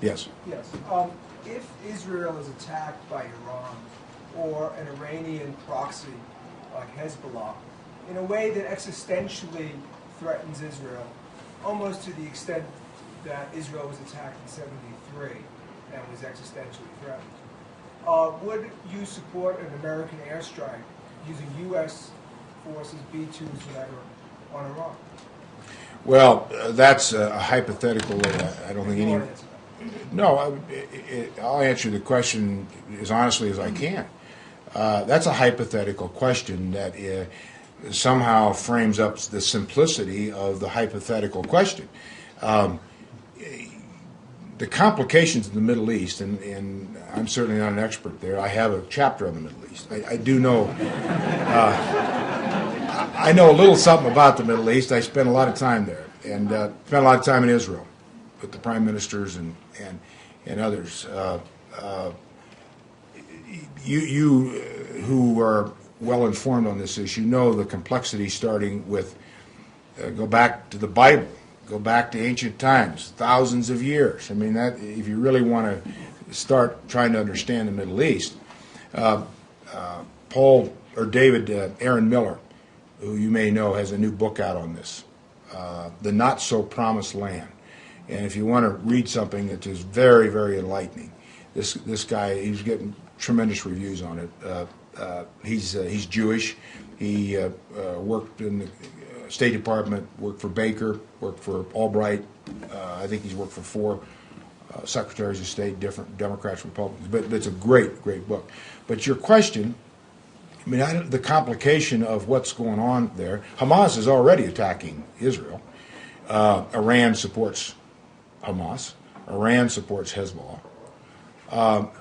Yes. Yes. If Israel is attacked by Iran or an Iranian proxy like Hezbollah in a way that existentially threatens Israel, almost to the extent that Israel was attacked in '73 and was existentially threatened, would you support an American airstrike using U.S. forces, B-2s, whatever, on Iran? Well, that's a hypothetical. I don't think any. No, I'll answer the question as honestly as I can. That's a hypothetical question that somehow frames up the simplicity of the hypothetical question. The complications in the Middle East, and I'm certainly not an expert there. I have a chapter on the Middle East. I do know. I know a little something about the Middle East. I spent a lot of time there, and spent a lot of time in Israel with the prime ministers and others. You who are well informed on this issue know the complexity, starting with go back to the Bible, go back to ancient times, thousands of years. I mean, that if you really want to start trying to understand the Middle East, Aaron Miller, who you may know, has a new book out on this, The Not So Promised Land. And if you want to read something that is very, very enlightening, this guy, he's getting tremendous reviews on it. He's Jewish. He worked in the State Department, worked for Baker, worked for Albright. I think he's worked for 4 secretaries of state, different Democrats, Republicans. But it's a great, great book. But your question, I mean, the complication of what's going on there, Hamas is already attacking Israel. Iran supports Hamas. Iran supports Hezbollah.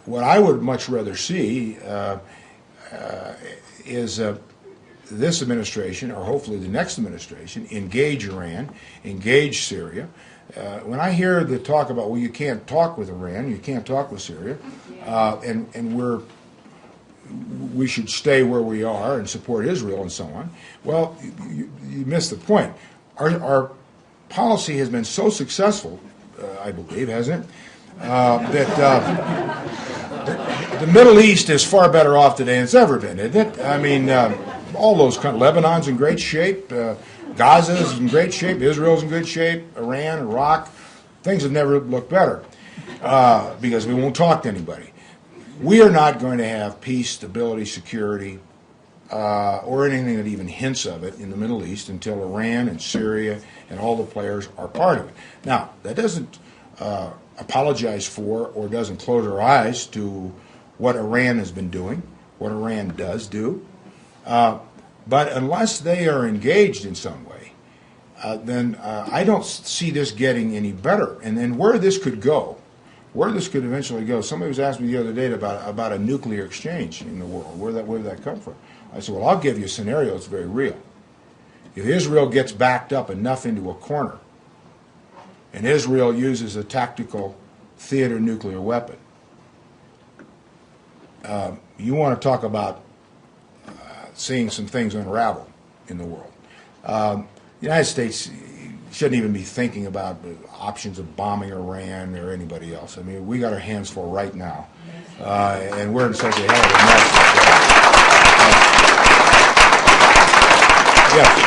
What I would much rather see is this administration, or hopefully the next administration, engage Iran, engage Syria. When I hear the talk about, well, you can't talk with Iran, you can't talk with Syria, and we should stay where we are and support Israel and so on, well, you miss the point. Our policy has been so successful, I believe, hasn't it, that the Middle East is far better off today than it's ever been, isn't it? I mean, all those countries, Lebanon's in great shape, Gaza's in great shape, Israel's in good shape, Iran, Iraq, things have never looked better because we won't talk to anybody. We are not going to have peace, stability, security, or anything that even hints of it in the Middle East until Iran and Syria and all the players are part of it. Now, that doesn't apologize for or doesn't close our eyes to what Iran has been doing, what Iran does do. But unless they are engaged in some way, then I don't see this getting any better. And then where this could go, where this could eventually go, somebody was asking me the other day about a nuclear exchange in the world. Where did that come from? I said, well, I'll give you a scenario that's very real. If Israel gets backed up enough into a corner, and Israel uses a tactical theater nuclear weapon, you want to talk about seeing some things unravel in the world. The United States shouldn't even be thinking about the options of bombing Iran or anybody else. I mean, we got our hands full right now, and we're in such a hell of a mess. Yes.